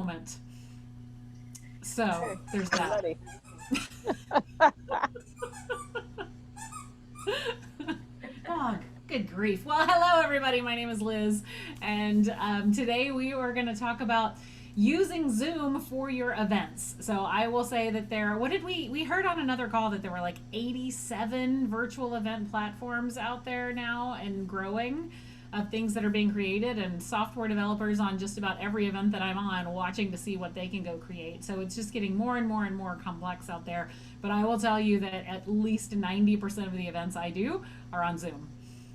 moment. So Okay, there's I'm that. ready. Dog. Good grief. Well, hello, everybody. My name is Liz, and today we are going to talk about using Zoom for your events. So I will say that what did we heard on another call that there were like 87 virtual event platforms out there now and growing of things that are being created, and software developers on just about every event that I'm on watching to see what they can go create. So it's just getting more and more and more complex out there. But I will tell you that at least 90% of the events I do are on Zoom.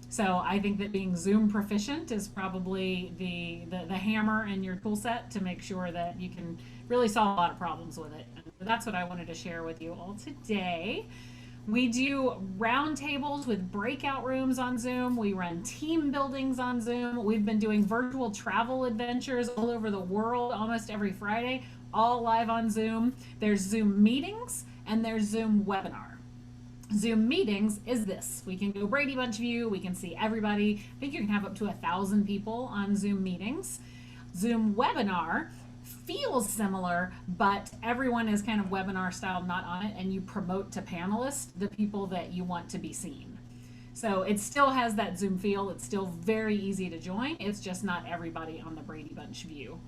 So I think that being Zoom proficient is probably the hammer in your tool set to make sure that you can really solve a lot of problems with it. And that's what I wanted to share with you all today. We do roundtables with breakout rooms on Zoom. We run team buildings on Zoom. We've been doing virtual travel adventures all over the world almost every Friday, all live on Zoom. There's Zoom meetings and there's Zoom webinar. Zoom meetings is this. We can go Brady Bunch view. We can see everybody. I think you can have up to 1,000 people on Zoom meetings. Zoom webinar feels similar, but everyone is kind of webinar style, not on it, and you promote to panelists the people that you want to be seen. So it still has that Zoom feel. It's still very easy to join. It's just not everybody on the Brady Bunch view.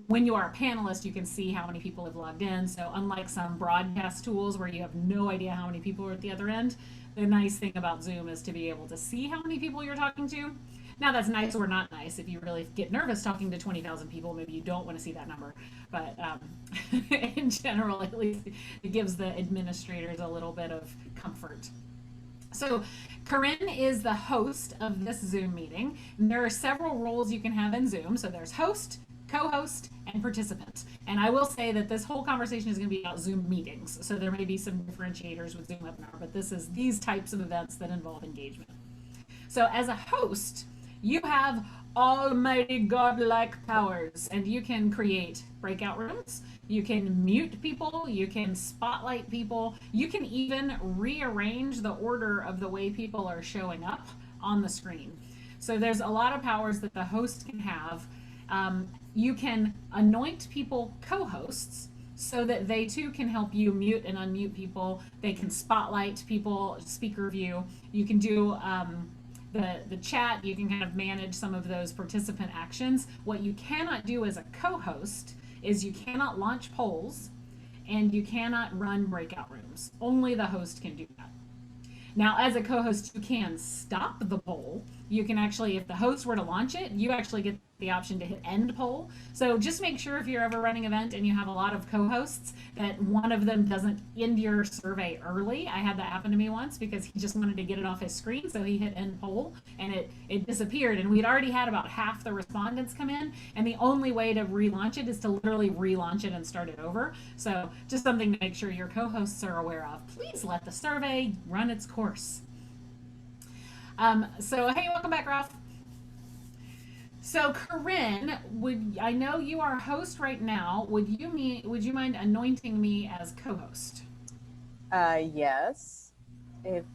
When you are a panelist, you can see how many people have logged in. So unlike some broadcast tools where you have no idea how many people are at the other end, the nice thing about Zoom is to be able to see how many people you're talking to. Now that's nice or not nice. If you really get nervous talking to 20,000 people, maybe you don't want to see that number. But in general, at least it gives the administrators a little bit of comfort. So Corinne is the host of this Zoom meeting. And there are several roles you can have in Zoom. So there's host, co-host, and participant. And I will say that this whole conversation is going to be about Zoom meetings. So there may be some differentiators with Zoom webinar, but this is these types of events that involve engagement. So as a host, you have almighty godlike powers, and you can create breakout rooms, you can mute people, you can spotlight people, you can even rearrange the order of the way people are showing up on the screen. So there's a lot of powers that the host can have. You can anoint people co-hosts so that they too can help you mute and unmute people. They can spotlight people, speaker view. You can do the chat. You can kind of manage some of those participant actions. What you cannot do as a co-host is you cannot launch polls and you cannot run breakout rooms. Only the host can do that. Now, as a co-host, you can stop the poll. You can actually, if the host were to launch it, you actually get the option to hit end poll. So just make sure if you're ever running an event and you have a lot of co-hosts that one of them doesn't end your survey early. I had that happen to me once because he just wanted to get it off his screen, so he hit end poll and it disappeared. And we'd already had about half the respondents come in, and the only way to relaunch it is to literally relaunch it and start it over. So just something to make sure your co-hosts are aware of. Please let the survey run its course. So hey, welcome back, Ralph. So Corinne, I know you are host right now. Would you mind anointing me as co-host? Yes. If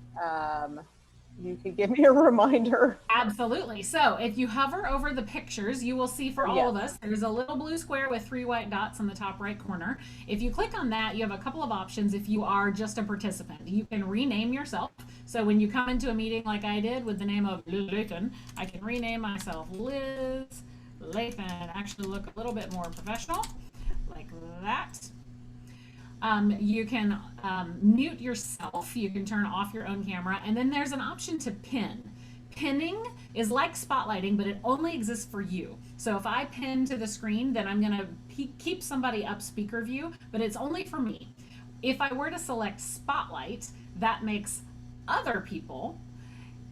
you could give me a reminder. Absolutely. So if you hover over the pictures, you will see for all of Yes. us, there's a little blue square with 3 white dots on the top right corner. If you click on that, you have a couple of options if you are just a participant. You can rename yourself. So when you come into a meeting like I did with the name of Liz Lathan, I can rename myself Liz Lathan and actually look a little bit more professional, like that. You can mute yourself. You can turn off your own camera. And then there's an option to pin. Pinning is like spotlighting, but it only exists for you. So if I pin to the screen, then I'm going to keep somebody up speaker view, but it's only for me. If I were to select spotlight, that makes other people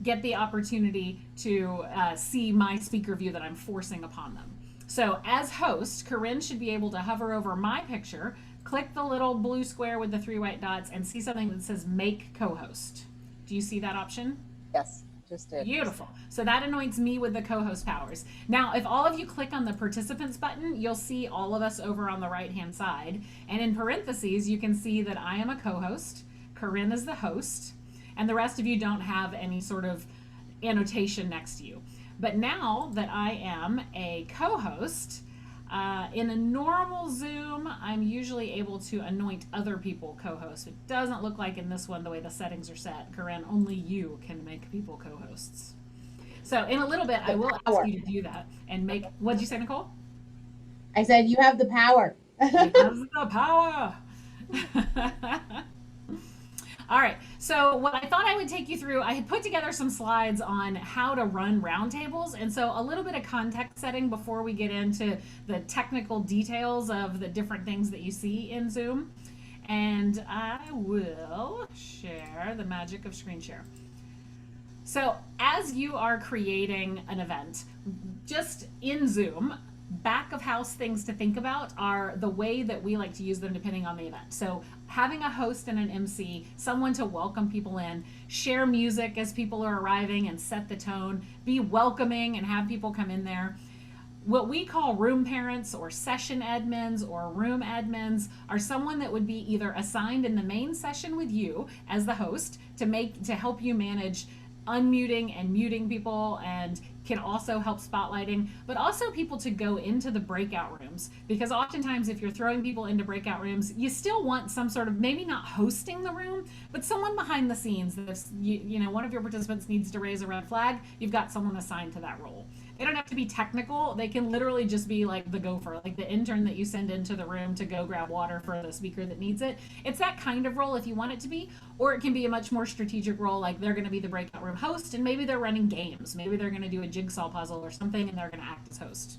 get the opportunity to see my speaker view that I'm forcing upon them. So as host, Corinne should be able to hover over my picture, click the little blue square with the 3 white dots, and see something that says make co-host. Do you see that option? Yes, just did. Beautiful. So that anoints me with the co-host powers. Now, if all of you click on the participants button, you'll see all of us over on the right-hand side. And in parentheses, you can see that I am a co-host, Corinne is the host, and the rest of you don't have any sort of annotation next to you. But now that I am a co-host, In a normal Zoom, I'm usually able to anoint other people co-hosts. It doesn't look like in this one the way the settings are set. Corinne, only you can make people co-hosts. So in a little bit, I The will ask power. you to do that and make. What did you say, Nicole? I said you have the power. She has the power. All right. So what I thought I would take you through, I had put together some slides on how to run roundtables, and so a little bit of context setting before we get into the technical details of the different things that you see in Zoom. And I will share the magic of screen share. So as you are creating an event, just in Zoom, back of house things to think about are the way that we like to use them depending on the event. So having a host and an MC, someone to welcome people in, share music as people are arriving and set the tone, be welcoming and have people come in there. What we call room parents or session admins or room admins are someone that would be either assigned in the main session with you as the host to help you manage unmuting and muting people, and can also help spotlighting, but also people to go into the breakout rooms, because oftentimes if you're throwing people into breakout rooms, you still want some sort of, maybe not hosting the room, but someone behind the scenes that if one of your participants needs to raise a red flag, you've got someone assigned to that role. They don't have to be technical. They can literally just be like the gopher, like the intern that you send into the room to go grab water for the speaker that needs it. It's that kind of role if you want it to be, or it can be a much more strategic role, like they're going to be the breakout room host, and maybe they're running games. Maybe they're going to do a jigsaw puzzle or something, and they're going to act as host.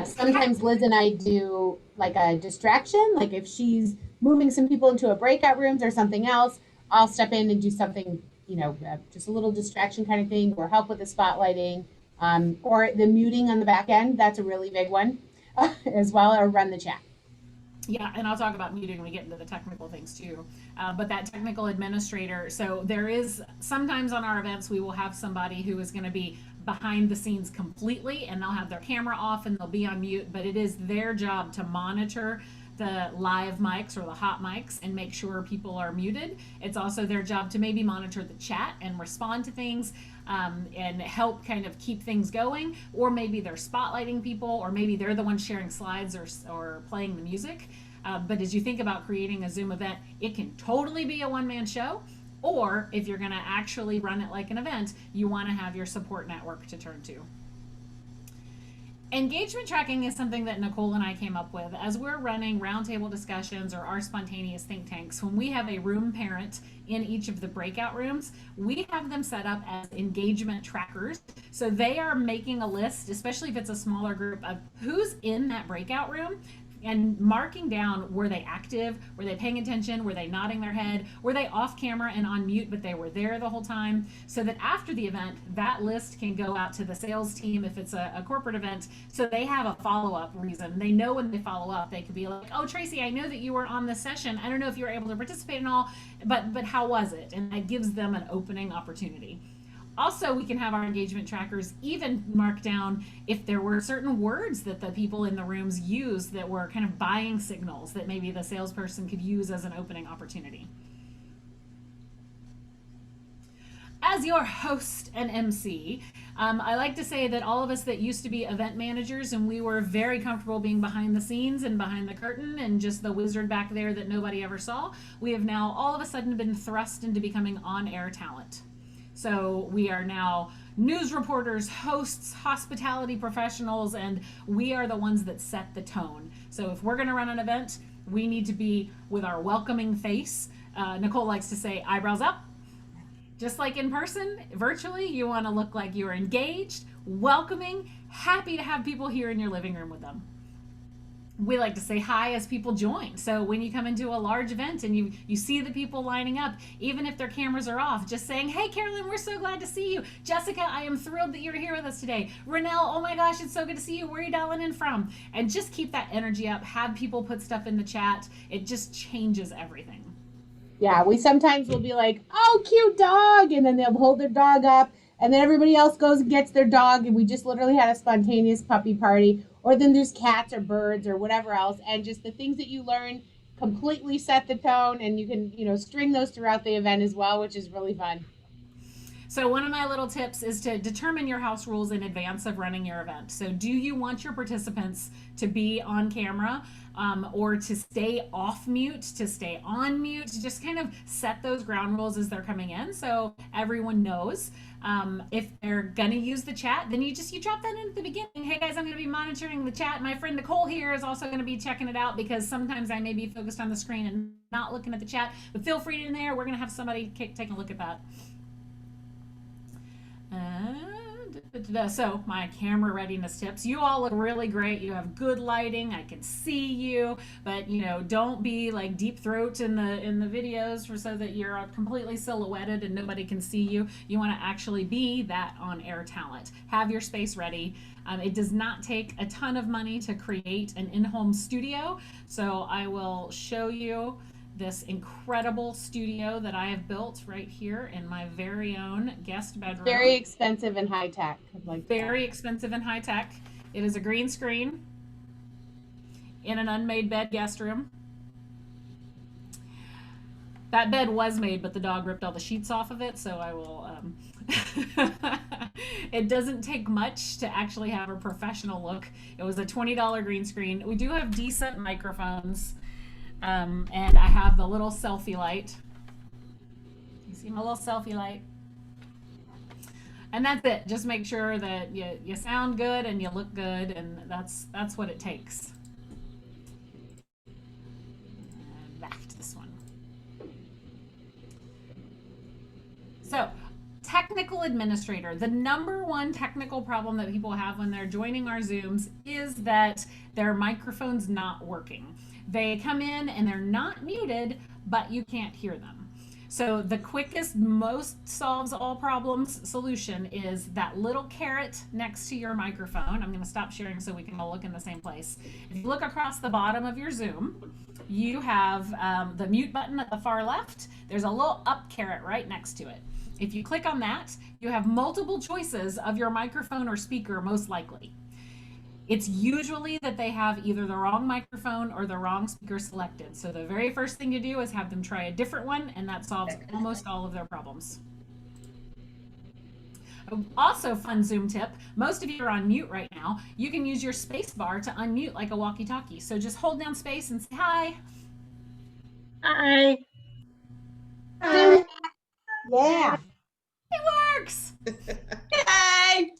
Sometimes Liz and I do like a distraction, like if she's moving some people into a breakout rooms or something else, I'll step in and do something, just a little distraction kind of thing, or help with the spotlighting, or the muting on the back end. That's a really big one as well, or run the chat. Yeah, and I'll talk about muting when we get into the technical things too. But that technical administrator, so there is sometimes on our events we will have somebody who is going to be behind the scenes completely, and they'll have their camera off and they'll be on mute, but it is their job to monitor the live mics or the hot mics and make sure people are muted. It's also their job to maybe monitor the chat and respond to things, and help kind of keep things going, or maybe they're spotlighting people, or maybe they're the ones sharing slides or playing the music. But as you think about creating a Zoom event, it can totally be a one-man show, or if you're going to actually run it like an event, you want to have your support network to turn to. Engagement tracking is something that Nicole and I came up with as we're running roundtable discussions or our spontaneous think tanks. When we have a room parent in each of the breakout rooms, we have them set up as engagement trackers. So they are making a list, especially if it's a smaller group, of who's in that breakout room, and marking down, were they active, were they paying attention, were they nodding their head, were they off camera and on mute but they were there the whole time, so that after the event that list can go out to the sales team if it's a corporate event, so they have a follow-up reason. They know when they follow up, they could be like, oh Tracy, I know that you were on this session, I don't know if you were able to participate in all, but how was it? And that gives them an opening opportunity. Also, we can have our engagement trackers even mark down if there were certain words that the people in the rooms used that were kind of buying signals that maybe the salesperson could use as an opening opportunity. As your host and MC, I like to say that all of us that used to be event managers, and we were very comfortable being behind the scenes and behind the curtain and just the wizard back there that nobody ever saw, we have now all of a sudden been thrust into becoming on-air talent. So we are now news reporters, hosts, hospitality professionals, and we are the ones that set the tone. So if we're going to run an event, we need to be with our welcoming face. Nicole likes to say eyebrows up. Just like in person, virtually, you want to look like you're engaged, welcoming, happy to have people here in your living room with them. We like to say hi as people join. So when you come into a large event and you see the people lining up, even if their cameras are off, just saying, hey Carolyn, we're so glad to see you. Jessica, I am thrilled that you're here with us today. Renelle, oh my gosh, it's so good to see you. Where are you dialing in from? And just keep that energy up. Have people put stuff in the chat. It just changes everything. Yeah, we sometimes will be like, oh, cute dog. And then they'll hold their dog up. And then everybody else goes and gets their dog. And we just literally had a spontaneous puppy party. Or then there's cats or birds or whatever else. And just the things that you learn completely set the tone. And you can, string those throughout the event as well, which is really fun. So one of my little tips is to determine your house rules in advance of running your event. So do you want your participants to be on camera, or to stay off mute, to stay on mute, to just kind of set those ground rules as they're coming in so everyone knows. If they're gonna use the chat, then you drop that in at the beginning. Hey guys, I'm gonna be monitoring the chat. My friend Nicole here is also gonna be checking it out, because sometimes I may be focused on the screen and not looking at the chat, but feel free to in there. We're gonna have somebody take a look at that. So my camera readiness tips. You all look really great. You have good lighting. I can see you, but don't be like deep throat in the videos so that you're completely silhouetted and nobody can see you. You want to actually be that on-air talent. Have your space ready. It does not take a ton of money to create an in-home studio. So I will show you this incredible studio that I have built right here in my very own guest bedroom. Very expensive and high tech. Very expensive and high tech. It is a green screen in an unmade bed guest room. That bed was made, but the dog ripped all the sheets off of it, so I will it doesn't take much to actually have a professional look. It was a $20 green screen. We do have decent microphones. And I have the little selfie light. You see my little selfie light? And that's it. Just make sure that you sound good and you look good, and that's what it takes. And back to this one. So, technical administrator. The number one technical problem that people have when they're joining our Zooms is that their microphone's not working. They come in and they're not muted, but you can't hear them. So the quickest, most solves all problems solution is that little caret next to your microphone. I'm going to stop sharing so we can all look in the same place. If you look across the bottom of your Zoom, you have the mute button at the far left. There's a little up caret right next to it. If you click on that, you have multiple choices of your microphone or speaker, most likely. It's usually that they have either the wrong microphone or the wrong speaker selected. So the very first thing you do is have them try a different one, and that solves almost all of their problems. Also, fun Zoom tip, most of you are on mute right now. You can use your space bar to unmute like a walkie-talkie. So just hold down space and say hi. Hi. Hi. Yeah. It works. Hi.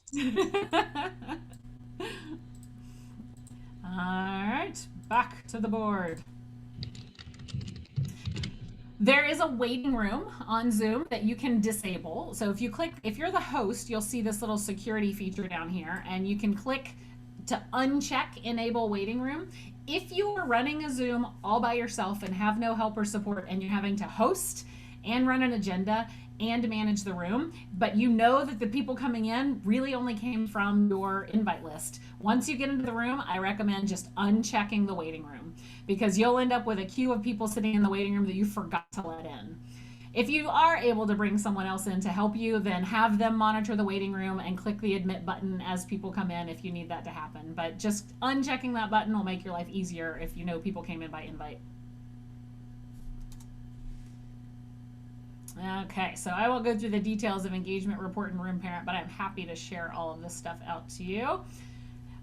All right, back to the board. There is a waiting room on Zoom that you can disable. So if you're the host, you'll see this little security feature down here, and you can click to uncheck enable waiting room. If you are running a Zoom all by yourself and have no help or support, and you're having to host and run an agenda and manage the room, but you know that the people coming in really only came from your invite list. Once you get into the room, I recommend just unchecking the waiting room, because you'll end up with a queue of people sitting in the waiting room that you forgot to let in. If you are able to bring someone else in to help you, then have them monitor the waiting room and click the admit button as people come in if you need that to happen. But just unchecking that button will make your life easier if you know people came in by invite. Okay, so I won't go through the details of engagement report and room parent, but I'm happy to share all of this stuff out to you. All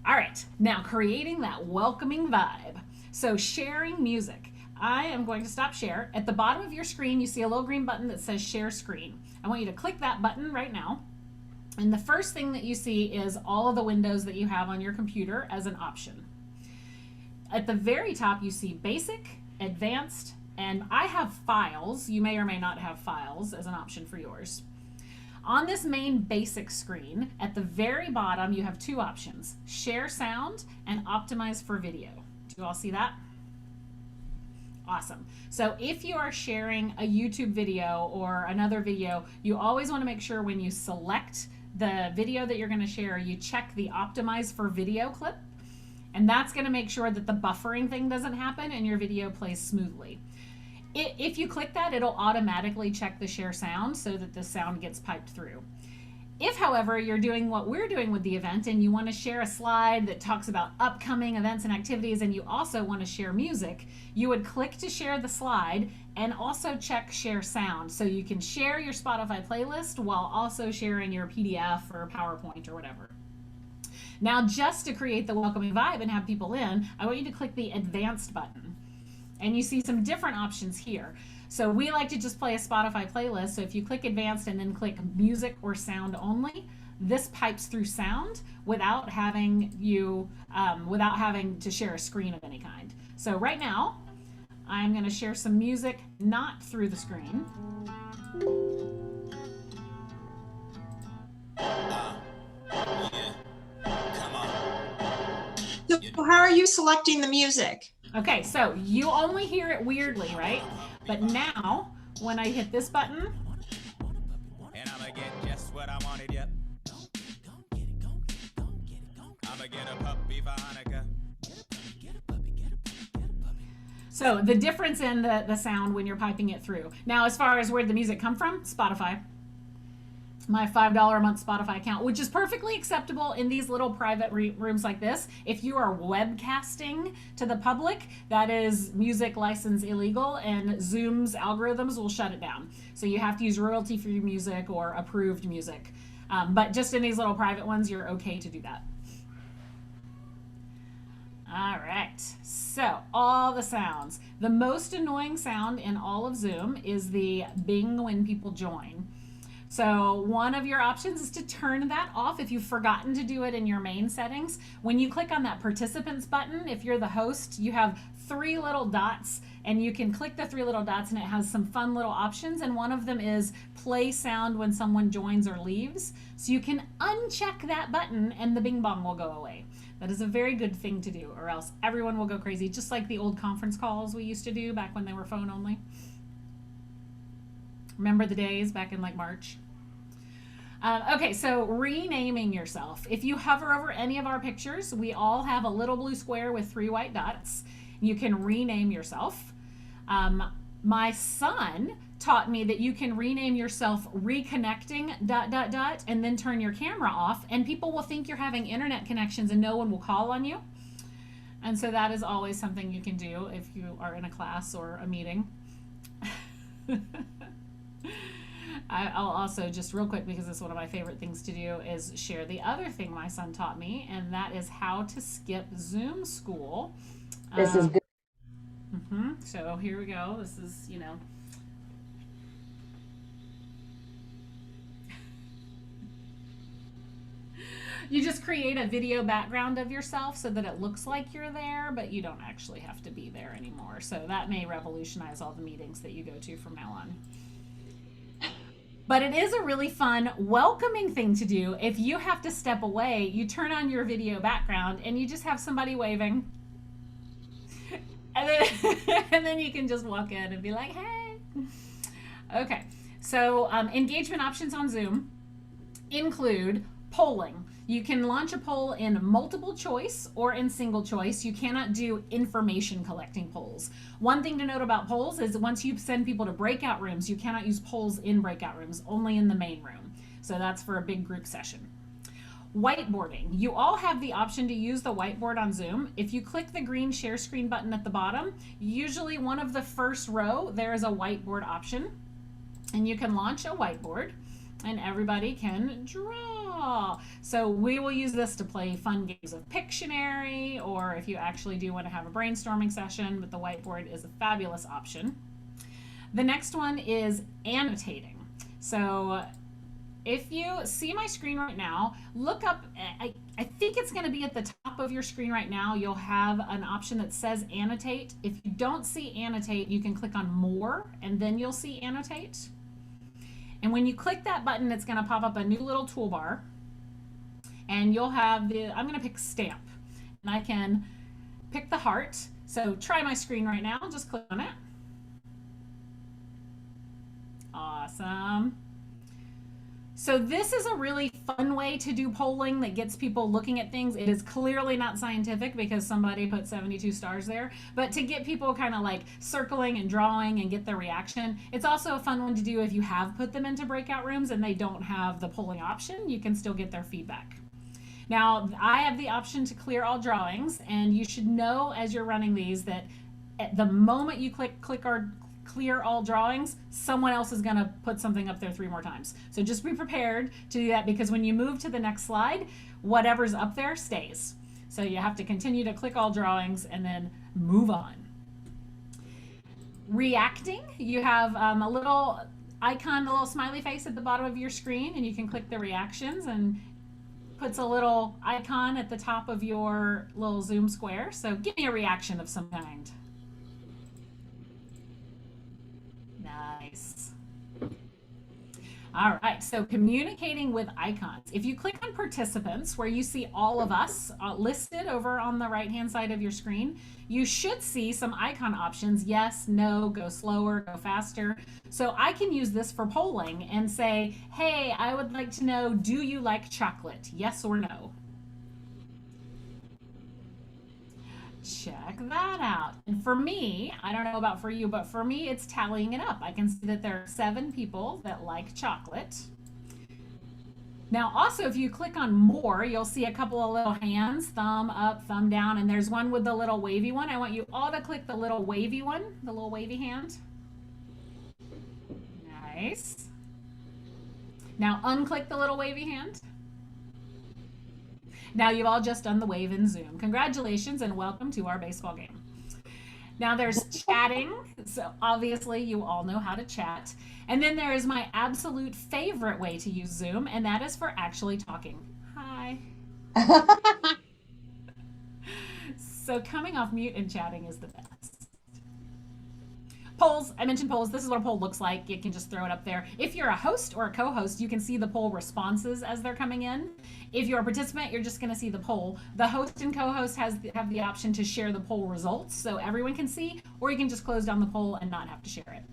right, now creating that welcoming vibe. So sharing music. I am going to stop share. At the bottom of your screen, you see a little green button that says share screen. I want you to click that button right now. And the first thing that you see is all of the windows that you have on your computer as an option. At the very top, you see basic, advanced, and I have files. You may or may not have files as an option for yours. On this main basic screen, at the very bottom, you have two options: share sound and optimize for video. Do you all see that? Awesome. So if you are sharing a YouTube video or another video, you always want to make sure when you select the video that you're going to share, you check the optimize for video clip. And that's going to make sure that the buffering thing doesn't happen and your video plays smoothly. If you click that, it'll automatically check the share sound so that the sound gets piped through. If, however, you're doing what we're doing with the event and you want to share a slide that talks about upcoming events and activities, and you also want to share music, you would click to share the slide and also check share sound. So you can share your Spotify playlist while also sharing your PDF or PowerPoint or whatever. Now, just to create the welcoming vibe and have people in, I want you to click the advanced button. And you see some different options here. So we like to just play a Spotify playlist. So if you click advanced and then click music or sound only, this pipes through sound without having to share a screen of any kind. So right now, I'm going to share some music not through the screen. So how are you selecting the music? Okay, so you only hear it weirdly, right? But now, when I hit this button, and I'ma get just what I wanted, yep. I'ma get a puppy for Hanukkah. so the difference in the sound when you're piping it through. Now, as far as where the music come from, Spotify. My $5 a month Spotify account, which is perfectly acceptable in these little private rooms like this. If you are webcasting to the public, that is music license illegal, and Zoom's algorithms will shut it down. So you have to use royalty-free music or approved music. But just in these little private ones, you're okay to do that. All right, so all the sounds. The most annoying sound in all of Zoom is the bing when people join. So one of your options is to turn that off if you've forgotten to do it in your main settings. When you click on that participants button, if you're the host, you have 3 little dots, and you can click the 3 little dots and it has some fun little options, and one of them is play sound when someone joins or leaves. So you can uncheck that button and the bing bong will go away. That is a very good thing to do, or else everyone will go crazy, just like the old conference calls we used to do back when they were phone only. Remember the days back in like March? Okay, so renaming yourself. If you hover over any of our pictures, we all have a little blue square with 3 white dots. You can rename yourself. My son taught me that you can rename yourself reconnecting ... and then turn your camera off, and people will think you're having internet connections and no one will call on you. And so that is always something you can do if you are in a class or a meeting. I'll also, just real quick, because it's one of my favorite things to do, is share the other thing my son taught me, and that is how to skip Zoom school. This is good. So here we go. This is, you just create a video background of yourself so that it looks like you're there, but you don't actually have to be there anymore. So that may revolutionize all the meetings that you go to from now on. But it is a really fun, welcoming thing to do. If you have to step away, you turn on your video background and you just have somebody waving. And then you can just walk in and be like, hey. Okay, so engagement options on Zoom include polling. You can launch a poll in multiple choice or in single choice. You cannot do information collecting polls. One thing to note about polls is once you send people to breakout rooms, you cannot use polls in breakout rooms, only in the main room. So that's for a big group session. Whiteboarding. You all have the option to use the whiteboard on Zoom. If you click the green share screen button at the bottom, usually one of the first row, there is a whiteboard option, and you can launch a whiteboard and everybody can draw. So we will use this to play fun games of Pictionary, or if you actually do want to have a brainstorming session, but the whiteboard is a fabulous option. The next one is annotating. So if you see my screen right now, look up, I think it's going to be at the top of your screen right now. You'll have an option that says annotate. If you don't see annotate, you can click on more and then you'll see annotate. And when you click that button, it's going to pop up a new little toolbar, and you'll have I'm going to pick stamp, and I can pick the heart. So try my screen right now, just click on it. Awesome. So this is a really fun way to do polling that gets people looking at things. It is clearly not scientific because somebody put 72 stars there, but to get people kind of like circling and drawing and get their reaction. It's also a fun one to do if you have put them into breakout rooms and they don't have the polling option. You can still get their feedback. Now, I have the option to clear all drawings, and you should know as you're running these that at the moment you click or clear all drawings, someone else is going to put something up there 3 more times. So just be prepared to do that, because when you move to the next slide, whatever's up there stays. So you have to continue to click all drawings and then move on. Reacting, you have a little icon, a little smiley face at the bottom of your screen, and you can click the reactions, and puts a little icon at the top of your little Zoom square. So give me a reaction of some kind. Nice. All right, so communicating with icons. If you click on participants, where you see all of us listed over on the right-hand side of your screen, you should see some icon options. Yes, no, go slower, go faster. So I can use this for polling and say, hey, I would like to know, do you like chocolate? Yes or no? Check that out. And for me, I don't know about for you, but for me, it's tallying it up. I can see that there are 7 people that like chocolate. Now, also, if you click on more, you'll see a couple of little hands, thumb up, thumb down, and there's one with the little wavy one. I want you all to click the little wavy one, the little wavy hand. Nice. Now, unclick the little wavy hand. Now you've all just done the wave in Zoom. Congratulations and welcome to our baseball game. Now there's chatting. So obviously you all know how to chat. And then there is my absolute favorite way to use Zoom, and that is for actually talking. Hi. So coming off mute and chatting is the best. Polls, I mentioned polls. This is what a poll looks like. You can just throw it up there. If you're a host or a co-host, you can see the poll responses as they're coming in. If you're a participant, you're just going to see the poll. The host and co-host have the option to share the poll results so everyone can see, or you can just close down the poll and not have to share it.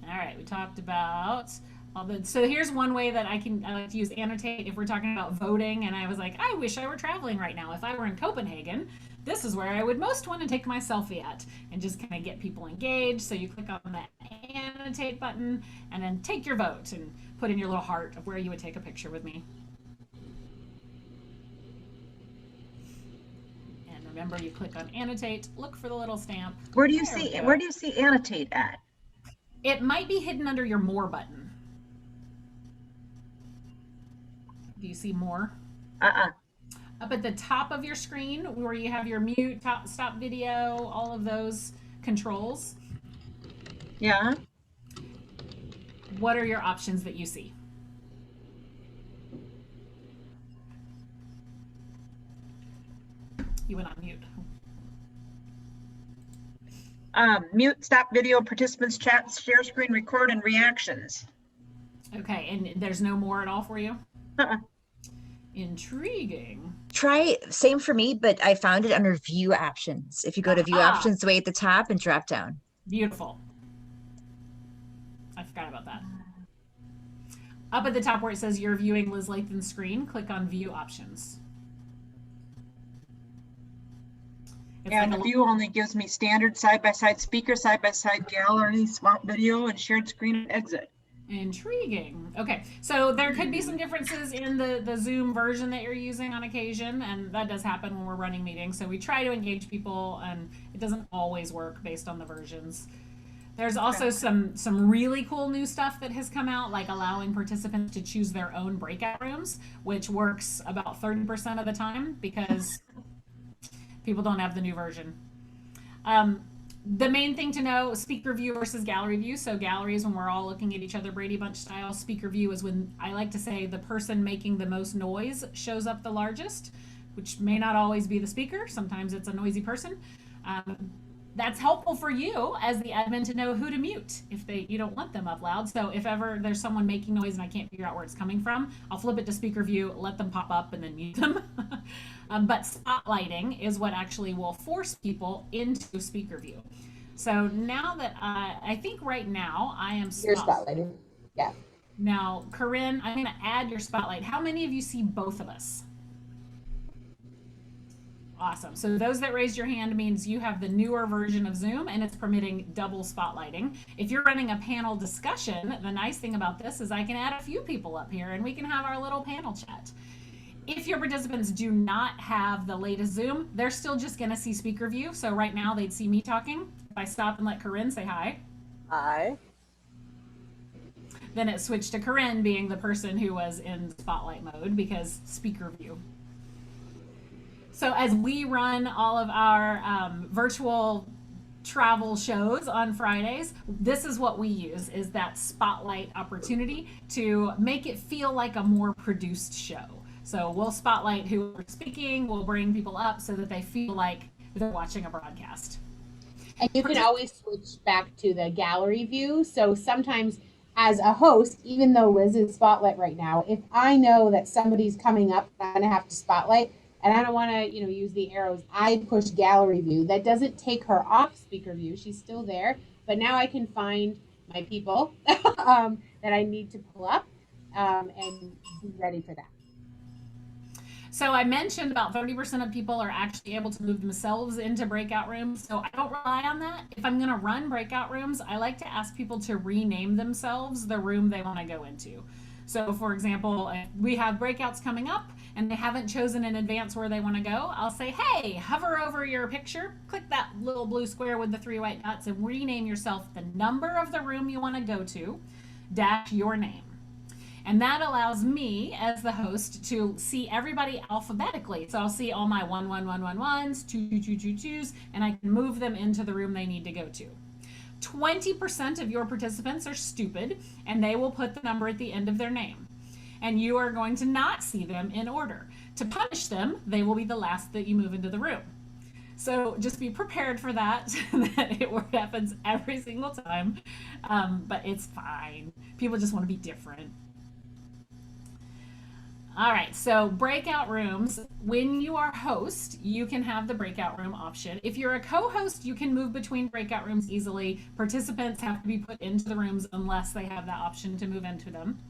All right, we talked about all the, so here's one way that I like to use annotate if we're talking about voting, and I was like, I wish I were traveling right now. If I were in Copenhagen, this is where I would most want to take my selfie at, and just kind of get people engaged. So you click on that annotate button and then take your vote and put in your little heart of where you would take a picture with me. And remember, you click on annotate, look for the little stamp. Where do you see annotate at? It might be hidden under your more button. Do you see more? Up at the top of your screen where you have your mute, stop video, all of those controls. Yeah. What are your options that you see? You went on mute. Mute, stop video, participants, chat, share screen, record, and reactions. Okay, and there's no more at all for you? Intriguing. Try same for me, but I found it under view options. If you go to view options way at the top and drop down. Beautiful. I forgot about that. Up at the top where it says you're viewing Liz Lathan's screen, click on view options. And the view only gives me standard side-by-side speaker, side-by-side gallery, swap video, and shared screen and exit. Intriguing. Okay, so there could be some differences in the Zoom version that you're using on occasion, and that does happen when we're running meetings. So we try to engage people, and it doesn't always work based on the versions. There's also some really cool new stuff that has come out, like allowing participants to choose their own breakout rooms, which works about 30% of the time because people don't have the new version. The main thing to know, speaker view versus gallery view. So gallery is when we're all looking at each other Brady Bunch style. Speaker view is when, I like to say, the person making the most noise shows up the largest, which may not always be the speaker. Sometimes it's a noisy person. That's helpful for you as the admin to know who to mute if you don't want them up loud. So if ever there's someone making noise and I can't figure out where it's coming from, I'll flip it to speaker view, let them pop up, and then mute them. But spotlighting is what actually will force people into speaker view. So now that I think right now I am You're spotlighting. Yeah. Now, Corinne, I'm going to add your spotlight. How many of you see both of us? Awesome. So those that raised your hand means you have the newer version of Zoom and it's permitting double spotlighting. If you're running a panel discussion, the nice thing about this is I can add a few people up here and we can have our little panel chat. If your participants do not have the latest Zoom, they're still just going to see speaker view. So right now they'd see me talking. If I stop and let Corinne say hi. Hi. Then it switched to Corinne being the person who was in spotlight mode because speaker view. So as we run all of our virtual travel shows on Fridays, this is what we use, is that spotlight opportunity to make it feel like a more produced show. So we'll spotlight who we're speaking, we'll bring people up so that they feel like they're watching a broadcast. And you can always switch back to the gallery view. So sometimes as a host, even though Liz is spotlight right now, if I know that somebody's coming up, I'm going to have to spotlight, and I don't want to, use the arrows, I push gallery view. That doesn't take her off speaker view. She's still there, but now I can find my people that I need to pull up and be ready for that. So I mentioned about 30% of people are actually able to move themselves into breakout rooms. So I don't rely on that. If I'm going to run breakout rooms, I like to ask people to rename themselves the room they want to go into. So for example, if we have breakouts coming up and they haven't chosen in advance where they want to go, I'll say, hey, hover over your picture, click that little blue square with the 3 white dots and rename yourself the number of the room you want to go to, dash your name. And that allows me as the host to see everybody alphabetically. So I'll see all my 1, 1, 1, 1, 1s, 2, 2, 2, 2, 2s, and I can move them into the room they need to go to. 20% of your participants are stupid, and they will put the number at the end of their name. And you are going to not see them in order. To punish them, they will be the last that you move into the room. So just be prepared for that, that it happens every single time, but it's fine. People just want to be different. All right, so breakout rooms, when you are host, you can have the breakout room option. If you're a co-host, you can move between breakout rooms easily. Participants have to be put into the rooms unless they have that option to move into them.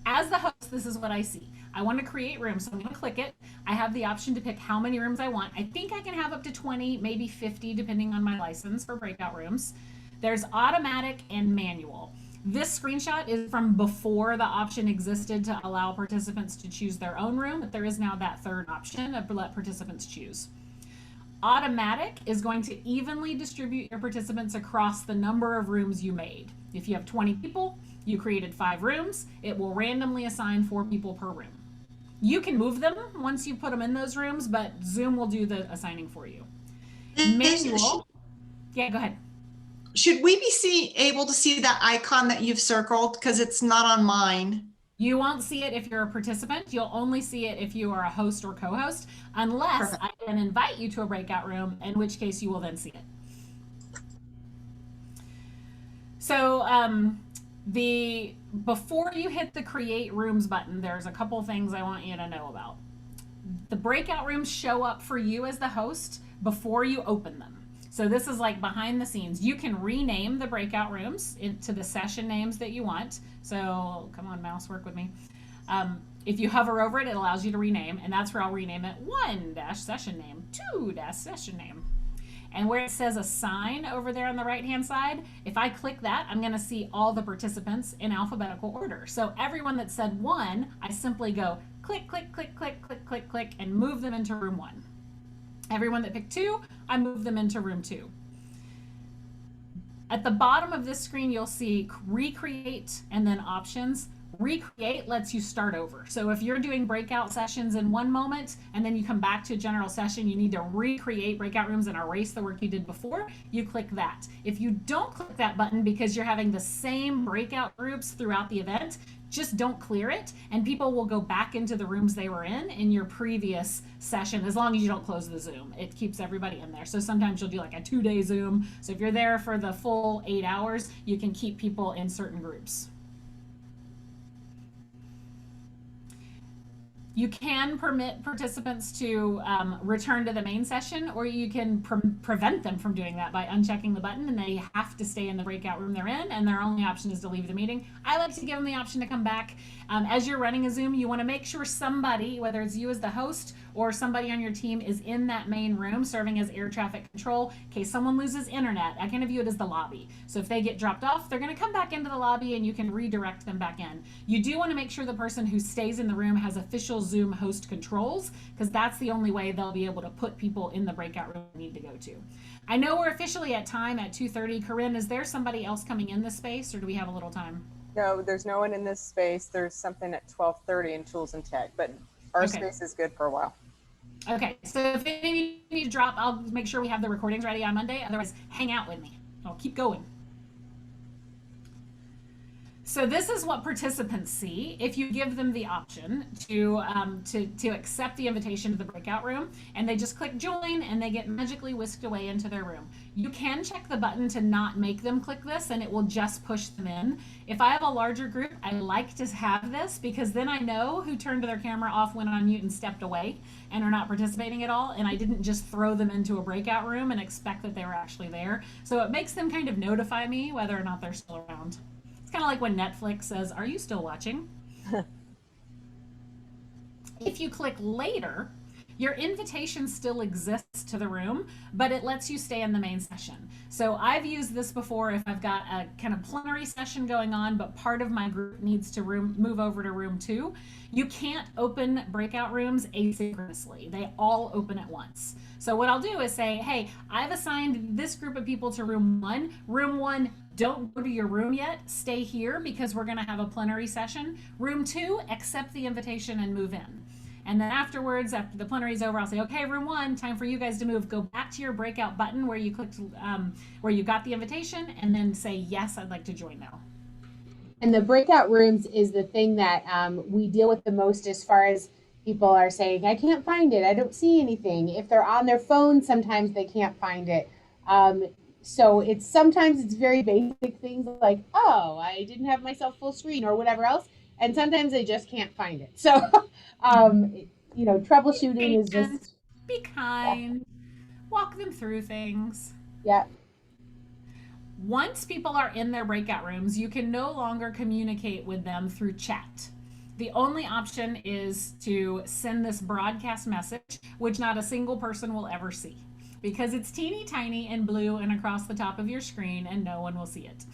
As the host, this is what I see. I want to create rooms, so I'm going to click it. I have the option to pick how many rooms I want. I think I can have up to 20, maybe 50, depending on my license for breakout rooms. There's automatic and manual. This screenshot is from before the option existed to allow participants to choose their own room, but there is now that third option of let participants choose. Automatic is going to evenly distribute your participants across the number of rooms you made. If you have 20 people, you created 5 rooms, it will randomly assign 4 people per room. You can move them once you put them in those rooms, but Zoom will do the assigning for you. Manual. Yeah, go ahead. Should we be able to see that icon that you've circled? Because it's not on mine. You won't see it if you're a participant. You'll only see it if you are a host or co-host, unless I then invite you to a breakout room, in which case you will then see it. So before you hit the create rooms button, there's a couple things I want you to know about. The breakout rooms show up for you as the host before you open them. So this is like behind the scenes. You can rename the breakout rooms into the session names that you want. So come on, mouse, work with me. If you hover over it, it allows you to rename, and that's where I'll rename it 1-session name, 2-session name. And where it says assign over there on the right-hand side, if I click that, I'm gonna see all the participants in alphabetical order. So everyone that said 1, I simply go click, click, click, click, click, click, click, and move them into room 1. Everyone that picked 2, I move them into room 2. At the bottom of this screen, you'll see recreate and then options. Recreate lets you start over. So if you're doing breakout sessions in one moment and then you come back to a general session, you need to recreate breakout rooms and erase the work you did before, you click that. If you don't click that button because you're having the same breakout groups throughout the event, just don't clear it, and people will go back into the rooms they were in your previous session, as long as you don't close the Zoom. It keeps everybody in there. So sometimes you'll do like a 2-day Zoom. So if you're there for the full 8 hours, you can keep people in certain groups. You can permit participants to return to the main session, or you can prevent them from doing that by unchecking the button, and they have to stay in the breakout room they're in, and their only option is to leave the meeting. I like to give them the option to come back. As you're running a Zoom, you want to make sure somebody, whether it's you as the host or somebody on your team, is in that main room serving as air traffic control in case someone loses internet. I kind of view it as the lobby. So if they get dropped off, they're going to come back into the lobby and you can redirect them back in. You do want to make sure the person who stays in the room has official Zoom host controls, because that's the only way they'll be able to put people in the breakout room they need to go to. I know we're officially at time at 2:30. Corinne, is there somebody else coming in this space, or do we have a little time? No, there's no one in this space. There's something at 12:30 in tools and tech, but our space is good for a while. Okay, so if any of you need to drop, I'll make sure we have the recordings ready on Monday. Otherwise, hang out with me. I'll keep going. So this is what participants see if you give them the option to accept the invitation to the breakout room, and they just click join and they get magically whisked away into their room. You can check the button to not make them click this, and it will just push them in. If I have a larger group, I like to have this because then I know who turned their camera off, went on mute, and stepped away and are not participating at all, and I didn't just throw them into a breakout room and expect that they were actually there. So it makes them kind of notify me whether or not they're still around. Kind of like when Netflix says, "Are you still watching?" If you click later, your invitation still exists to the room, but it lets you stay in the main session. So I've used this before if I've got a kind of plenary session going on, but part of my group needs to move over to room 2. You can't open breakout rooms asynchronously. They all open at once. So what I'll do is say, hey, I've assigned this group of people to room 1. Room 1, don't go to your room yet. Stay here because we're going to have a plenary session. Room 2, accept the invitation and move in. And then afterwards, after the plenary is over, I'll say, okay, room 1, time for you guys to move. Go back to your breakout button where you clicked, where you got the invitation, and then say, yes, I'd like to join now. And the breakout rooms is the thing that we deal with the most as far as people are saying, I can't find it. I don't see anything. If they're on their phone, sometimes they can't find it. So sometimes it's very basic things like, oh, I didn't have myself full screen or whatever else. And sometimes they just can't find it. So, troubleshooting is just. Be kind. Walk them through things. Yeah. Once people are in their breakout rooms, you can no longer communicate with them through chat. The only option is to send this broadcast message, which not a single person will ever see, because it's teeny tiny and blue and across the top of your screen and no one will see it.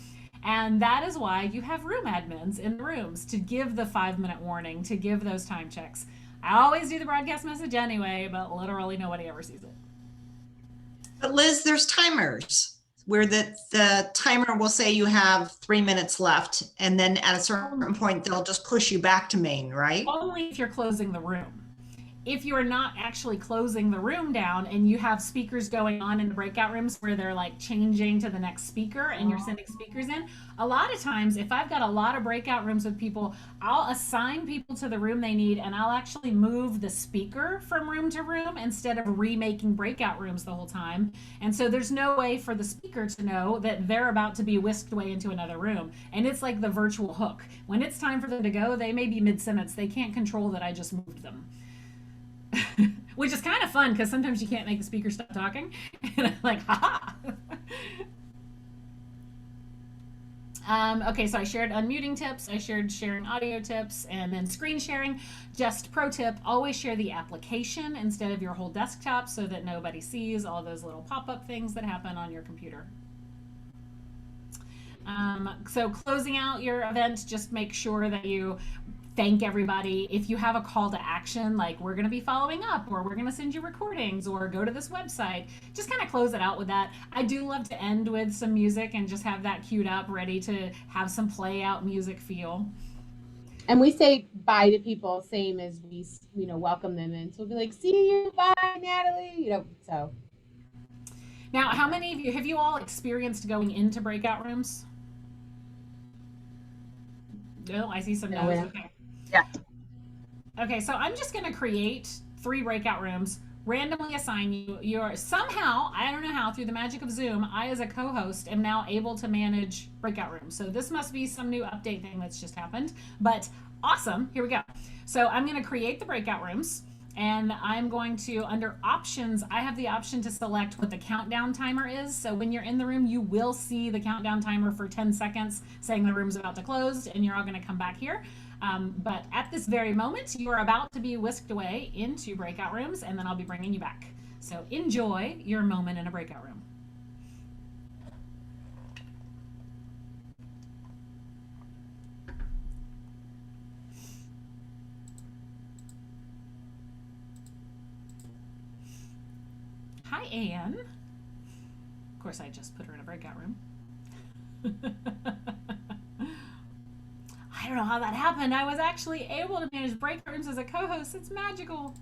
And that is why you have room admins in the rooms to give the 5-minute warning, to give those time checks. I always do the broadcast message anyway, but literally nobody ever sees it. But Liz, there's timers where the timer will say you have 3 minutes left, and then at a certain point, they'll just push you back to main, right? Only if you're closing the room. If you're not actually closing the room down and you have speakers going on in the breakout rooms where they're like changing to the next speaker and you're sending speakers in, a lot of times if I've got a lot of breakout rooms with people, I'll assign people to the room they need and I'll actually move the speaker from room to room instead of remaking breakout rooms the whole time. And so there's no way for the speaker to know that they're about to be whisked away into another room. And it's like the virtual hook. When it's time for them to go, they may be mid-sentence. They can't control that I just moved them. Which is kind of fun because sometimes you can't make the speaker stop talking. And I'm like, haha. Okay, so I shared unmuting tips, I shared sharing audio tips, and then screen sharing. Just pro tip, always share the application instead of your whole desktop so that nobody sees all those little pop-up things that happen on your computer. So closing out your event, just make sure that you thank everybody. If you have a call to action, like we're going to be following up, or we're going to send you recordings, or go to this website, just kind of close it out with that. I do love to end with some music and just have that queued up, ready to have some play out music feel. And we say bye to people, same as we, welcome them in. So we'll be like, see you, bye, Natalie, so. Now, how many of you, have you all experienced going into breakout rooms? No, I see some no's. Okay. Yeah. Okay, so I'm just going to create 3 breakout rooms, randomly assign you. You're somehow, I don't know how, through the magic of Zoom, I as a co-host am now able to manage breakout rooms. So this must be some new update thing that's just happened, but awesome. Here we go. So I'm going to create the breakout rooms, and I'm going to, under options, I have the option to select what the countdown timer is. So when you're in the room, you will see the countdown timer for 10 seconds saying the room's about to close, and you're all going to come back here. But at this very moment, you are about to be whisked away into breakout rooms, and then I'll be bringing you back. So enjoy your moment in a breakout room. Hi, Anne. Of course, I just put her in a breakout room. I don't know how that happened. I was actually able to manage breakout rooms as a co-host. It's magical.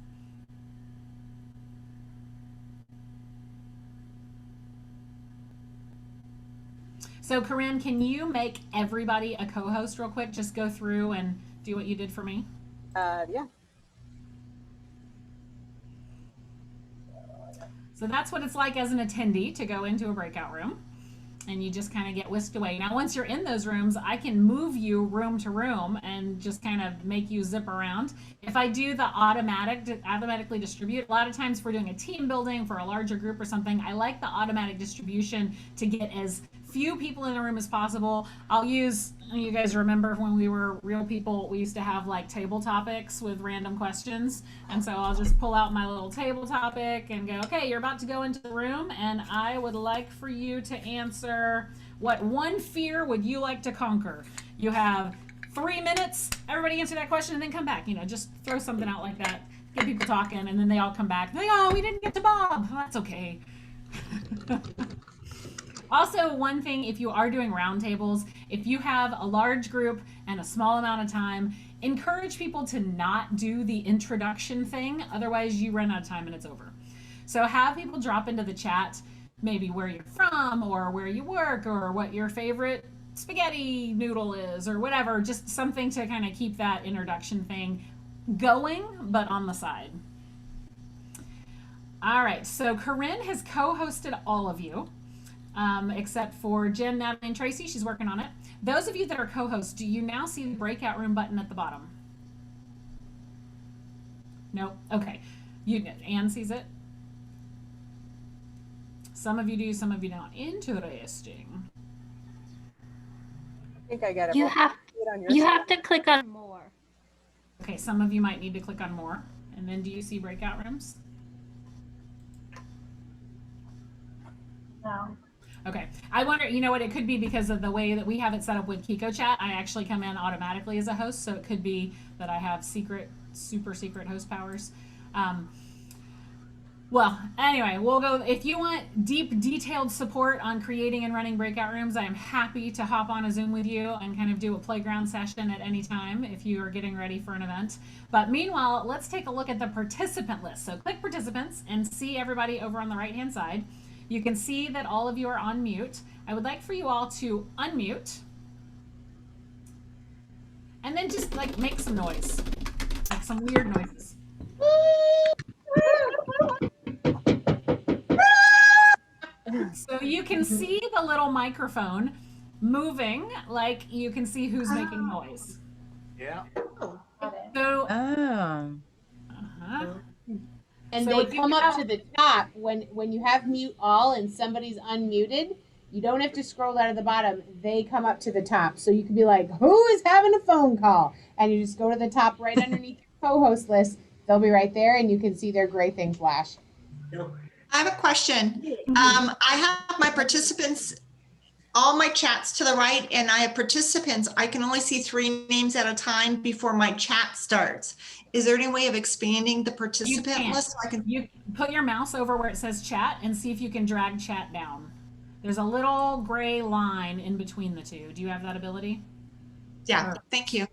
So, Corinne, can you make everybody a co-host real quick? Just go through and do what you did for me. Yeah. So that's what it's like as an attendee to go into a breakout room, and you just kind of get whisked away. Now, once you're in those rooms, I can move you room to room and just kind of make you zip around. If I do the automatically distribute, a lot of times if we're doing a team building for a larger group or something, I like the automatic distribution to get as few people in a room as possible. I'll use, you guys remember when we were real people, we used to have like table topics with random questions. And so I'll just pull out my little table topic and go, okay, you're about to go into the room, and I would like for you to answer, what one fear would you like to conquer? You have 3 minutes, everybody answer that question and then come back. You know, just throw something out like that, get people talking, and then they all come back. Like, oh, we didn't get to Bob. Well, that's okay. Also, one thing, if you are doing roundtables, if you have a large group and a small amount of time, encourage people to not do the introduction thing. Otherwise, you run out of time and it's over. So have people drop into the chat, maybe where you're from or where you work or what your favorite spaghetti noodle is or whatever. Just something to kind of keep that introduction thing going, but on the side. All right, so Corinne has co-hosted all of you. Except for Jen, Natalie, and Tracy. She's working on it. Those of you that are co-hosts, do you now see the breakout room button at the bottom? Nope. Okay. Anne sees it. Some of you do, some of you don't. Interesting. I think I got it. You have to click on more. Okay, some of you might need to click on more. And then do you see breakout rooms? No. Okay. I wonder, you know what, it could be because of the way that we have it set up with Kiko Chat. I actually come in automatically as a host, so it could be that I have super secret host powers. Well, anyway, we'll go. If you want deep, detailed support on creating and running breakout rooms, I am happy to hop on a Zoom with you and kind of do a playground session at any time if you are getting ready for an event. But meanwhile, let's take a look at the participant list. So click participants and see everybody over on the right-hand side. You can see that all of you are on mute. I would like for you all to unmute and then just like make some noise, like some weird noises. So you can see the little microphone moving, like you can see who's making noise. Yeah. So, And So they come up to the top when you have mute all and somebody's unmuted. You don't have to scroll out of the bottom. They come up to the top. So you can be like, who is having a phone call? And you just go to the top right underneath your co-host list. They'll be right there and you can see their gray thing flash. I have a question. I have my participants, all my chats to the right, and I have participants. I can only see 3 names at a time before my chat starts. Is there any way of expanding the participant list? So I can... You put your mouse over where it says chat and see if you can drag chat down. There's a little gray line in between the two. Do you have that ability? Yeah, thank you.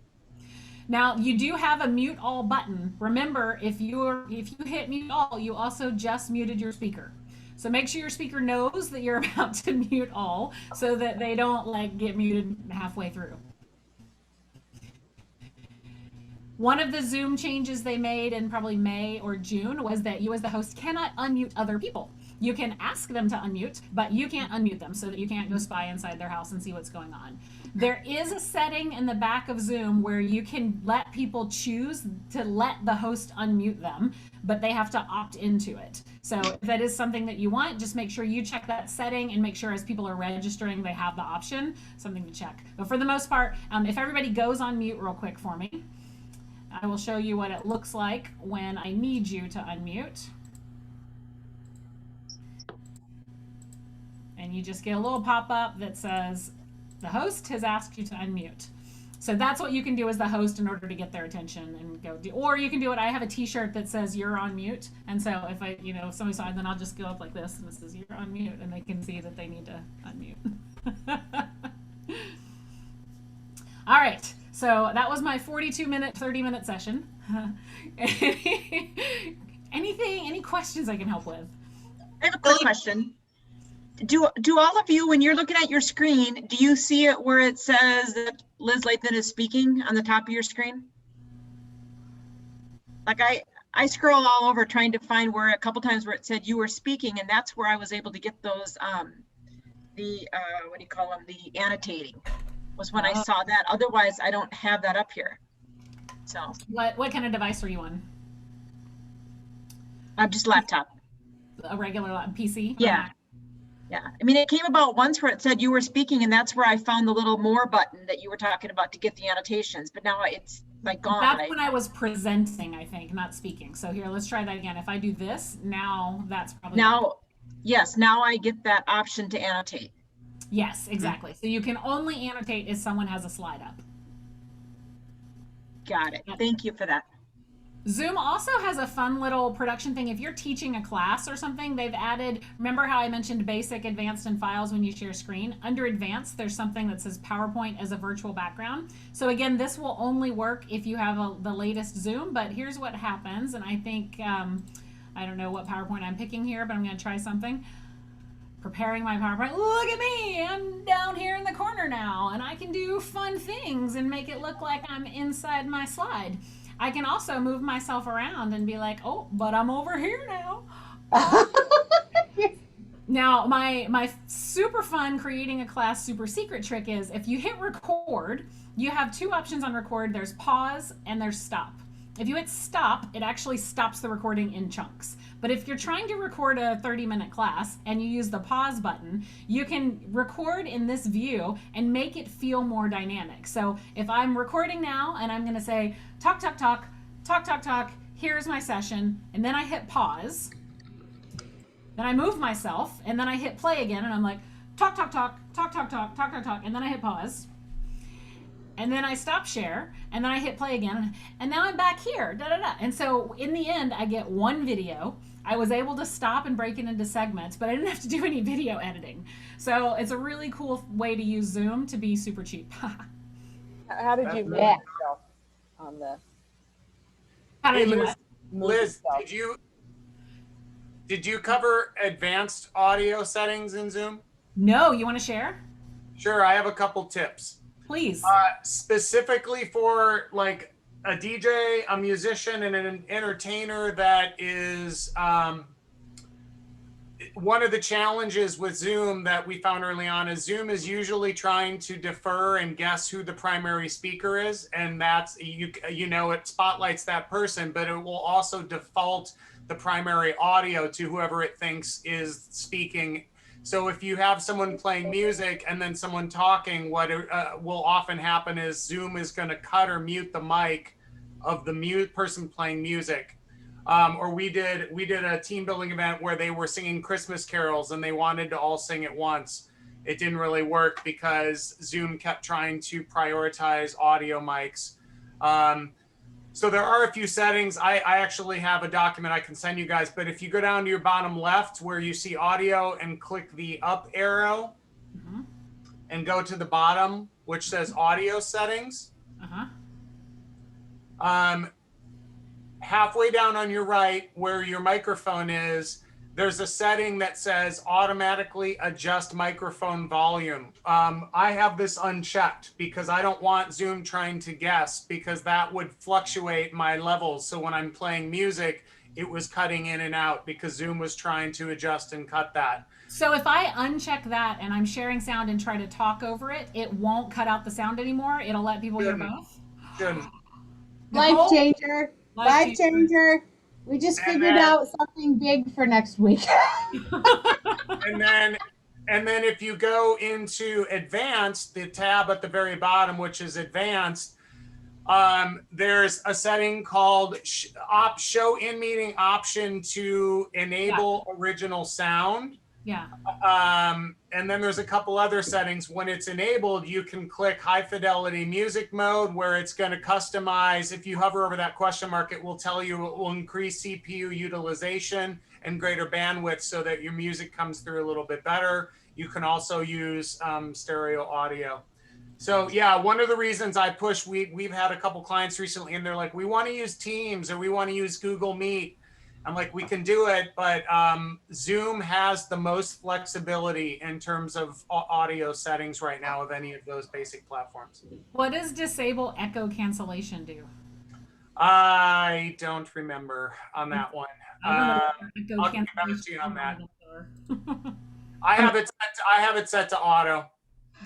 Now you do have a mute all button. Remember, if you hit mute all, you also just muted your speaker. So make sure your speaker knows that you're about to mute all so that they don't like get muted halfway through. One of the Zoom changes they made in probably May or June was that you as the host cannot unmute other people. You can ask them to unmute, but you can't unmute them, so that you can't go spy inside their house and see what's going on. There is a setting in the back of Zoom where you can let people choose to let the host unmute them, but they have to opt into it. So if that is something that you want, just make sure you check that setting and make sure as people are registering, they have the option, something to check. But for the most part, if everybody goes on mute real quick for me, I will show you what it looks like when I need you to unmute. And you just get a little pop-up that says, the host has asked you to unmute. So that's what you can do as the host in order to get their attention and go do, or you can do it. I have a t-shirt that says you're on mute. And so if I, if somebody saw it, then I'll just go up like this and it says you're on mute and they can see that they need to unmute. All right. So that was my 42-minute, 30-minute session. Any questions I can help with? I have a quick question. Do all of you, when you're looking at your screen, do you see it where it says that Liz Lathan is speaking on the top of your screen? Like I scroll all over trying to find where a couple times where it said you were speaking, and that's where I was able to get those what do you call them, the annotating was when I saw that. Otherwise I don't have that up here. So what kind of device are you on? Just laptop. A regular PC? Yeah. Yeah, I mean, it came about once where it said you were speaking, and that's where I found the little more button that you were talking about to get the annotations, but now it's like gone. That's when I was presenting, I think, not speaking. So here, let's try that again. If I do this, now that's probably... Now, yes, now I get that option to annotate. Yes, exactly. So you can only annotate if someone has a slide up. Got it. Thank you for that. Zoom also has a fun little production thing. If you're teaching a class or something, they've added, remember how I mentioned basic, advanced, and files when you share screen? Under advanced, there's something that says PowerPoint as a virtual background. So again, this will only work if you have the latest Zoom, but here's what happens. And I think, I don't know what PowerPoint I'm picking here, but I'm gonna try something. Preparing my PowerPoint. Look at me, I'm down here in the corner now, and I can do fun things and make it look like I'm inside my slide. I can also move myself around and be like, oh, but I'm over here now. Now, my super fun creating a class super secret trick is if you hit record, you have two options on record. There's pause and there's stop. If you hit stop, it actually stops the recording in chunks. But if you're trying to record a 30-minute class and you use the pause button, you can record in this view and make it feel more dynamic. So if I'm recording now and I'm going to say, talk, talk, talk, talk, talk, talk, here's my session, and then I hit pause, then I move myself, and then I hit play again, and I'm like, talk, talk, talk, talk, talk, talk, talk, talk, talk, and then I hit pause. And then I stop share, and then I hit play again, and now I'm back here, da da da. And so in the end, I get one video. I was able to stop and break it into segments, but I didn't have to do any video editing. So it's a really cool way to use Zoom to be super cheap. How did you move yourself on the? How did you Liz, did you cover advanced audio settings in Zoom? No, you want to share? Sure, I have a couple tips. Please. Specifically for like a DJ, a musician, and an entertainer that is one of the challenges with Zoom that we found early on is Zoom is usually trying to defer and guess who the primary speaker is. And that's, it spotlights that person, but it will also default the primary audio to whoever it thinks is speaking. So if you have someone playing music and then someone talking, what will often happen is Zoom is going to cut or mute the mic of the person playing music. Or we did a team building event where they were singing Christmas carols and they wanted to all sing at once. It didn't really work because Zoom kept trying to prioritize audio mics. So there are a few settings. I actually have a document I can send you guys, but if you go down to your bottom left where you see audio and click the up arrow and go to the bottom, which says audio settings. Halfway down on your right where your microphone is, there's a setting that says automatically adjust microphone volume. I have this unchecked because I don't want Zoom trying to guess, because that would fluctuate my levels. So when I'm playing music, it was cutting in and out because Zoom was trying to adjust and cut that. So if I uncheck that and I'm sharing sound and try to talk over it, it won't cut out the sound anymore. It'll let people hear both. Shouldn't. Life changer. Life changer. We just figured out something big for next week. and then if you go into advanced, the tab at the very bottom, which is advanced, there's a setting called show in meeting option to enable original sound. Yeah. And then there's a couple other settings. When it's enabled, you can click high fidelity music mode, where it's going to customize. If you hover over that question mark, it will tell you it will increase CPU utilization and greater bandwidth so that your music comes through a little bit better. You can also use stereo audio. So yeah, one of the reasons I push, we've had a couple clients recently and they're like, we want to use Teams or we want to use Google Meet. I'm like, we can do it, but Zoom has the most flexibility in terms of audio settings right now of any of those basic platforms. What does disable echo cancellation do? I don't remember on that one. I'll get back to you on that. I have it set to auto.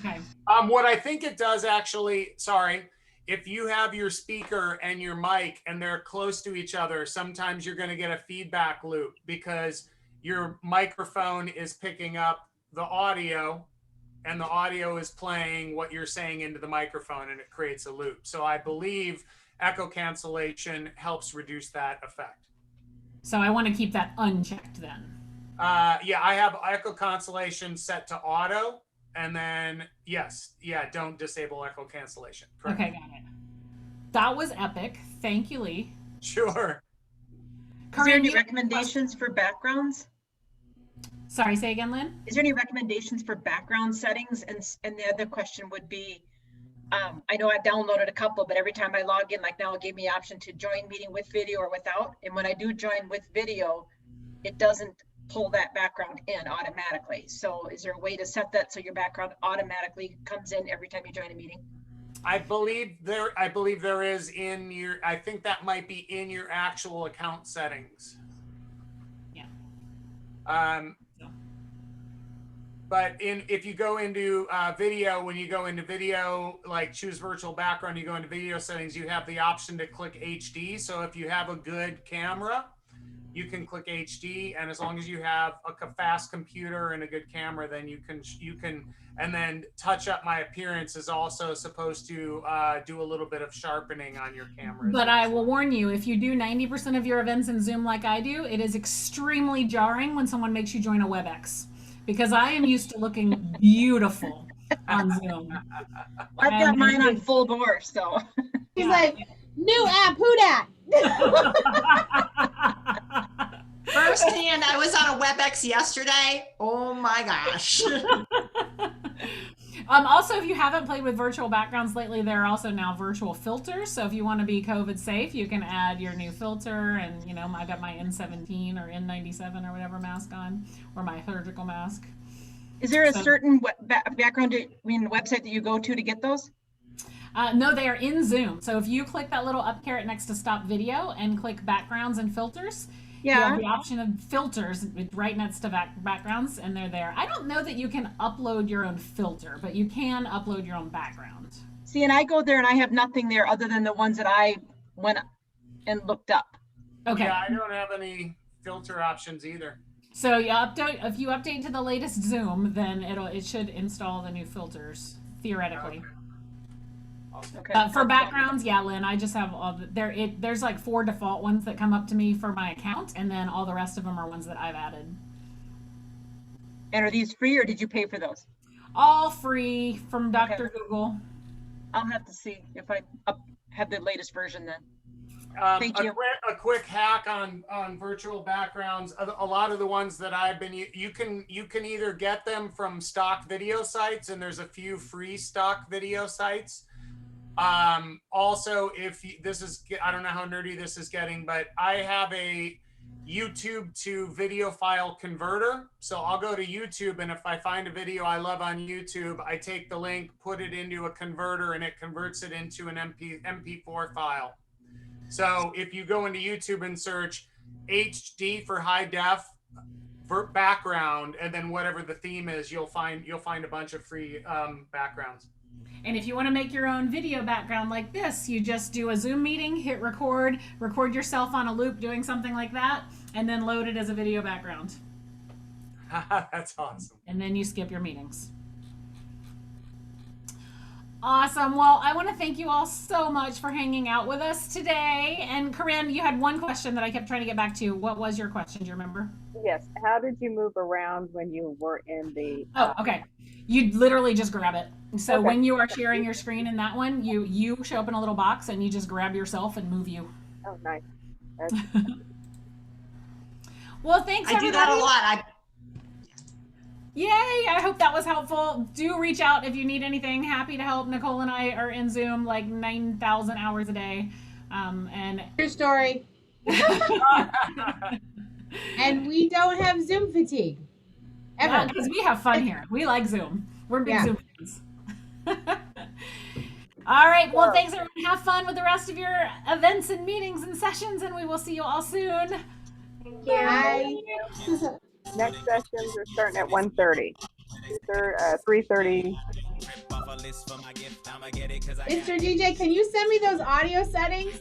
Okay. What I think it does actually, sorry, if you have your speaker and your mic and they're close to each other, sometimes you're going to get a feedback loop because your microphone is picking up the audio and the audio is playing what you're saying into the microphone and it creates a loop. So I believe echo cancellation helps reduce that effect. So I want to keep that unchecked then. Yeah, I have echo cancellation set to auto. And then, don't disable echo cancellation. Correct. Okay, got it. That was epic. Thank you, Lee. Sure. Is there any recommendations for backgrounds? Sorry, say again, Lynn? Is there any recommendations for background settings? And the other question would be, I know I've downloaded a couple, but every time I log in, like now it gave me the option to join meeting with video or without. And when I do join with video, it doesn't pull that background in automatically. So is there a way to set that so your background automatically comes in every time you join a meeting? I believe there is in your, I think that might be in your actual account settings. Yeah. But if you go into video, when you go into video, like choose virtual background, you go into video settings, you have the option to click HD. So if you have a good camera, you can click HD, and as long as you have a fast computer and a good camera, then you can, and then touch up my appearance is also supposed to do a little bit of sharpening on your camera. But I will warn you, if you do 90% of your events in Zoom like I do, it is extremely jarring when someone makes you join a WebEx, because I am used to looking beautiful on Zoom. I've got mine on full bore, so. She's like, new app, who dat? Firsthand, I was on a WebEx yesterday. Oh my gosh. Also, if you haven't played with virtual backgrounds lately, there are also now virtual filters. So if you want to be COVID safe, you can add your new filter. And, you know, I got my N17 or N97 or whatever mask on, or my surgical mask. Is there a certain background, website that you go to get those? No, they are in Zoom. So if you click that little up caret next to stop video and click backgrounds and filters, you have the option of filters right next to backgrounds, and they're there. I don't know that you can upload your own filter, but you can upload your own background. See, and I go there and I have nothing there other than the ones that I went and looked up. Okay. Yeah, I don't have any filter options either. So if you update to the latest Zoom, then it should install the new filters theoretically. Okay. For backgrounds, yeah, Lynn, I just have all there's like 4 default ones that come up to me for my account, and then all the rest of them are ones that I've added. And are these free or did you pay for those? All free from Dr. Google. I'll have to see if I have the latest version then. Thank you. A quick hack on virtual backgrounds. A lot of the ones that I've been, you can either get them from stock video sites, and there's a few free stock video sites. Also, if this is, I don't know how nerdy this is getting, but I have YouTube to video file converter. So I'll go to YouTube, and if I find a video I love on YouTube, I take the link, put it into a converter, and it converts it into an MP4 file. So if you go into YouTube and search HD for high def background, and then whatever the theme is, you'll find a bunch of free backgrounds. And if you want to make your own video background like this, you just do a Zoom meeting, hit record yourself on a loop doing something like that, and then load it as a video background. That's awesome. And then you skip your meetings. Awesome. Well, I want to thank you all so much for hanging out with us today. And Corinne, you had one question that I kept trying to get back to. What was your question? Do you remember? Yes. How did you move around when you were in the? Oh, okay. You literally just grab it. So Okay. when you are sharing your screen in that one, you show up in a little box and you just grab yourself and move you. Oh, nice. Well, thanks. I do that a lot. Yay! I hope that was helpful. Do reach out if you need anything. Happy to help. Nicole and I are in Zoom like 9,000 hours a day. And True story. And we don't have Zoom fatigue. Ever. Because we have fun here. We like Zoom. We're big Zoom fans. All right. Well, thanks, everyone. Have fun with the rest of your events and meetings and sessions, and we will see you all soon. Thank you. Bye. Next sessions are starting at 1:30. 3:30. Mr. DJ, can you send me those audio settings?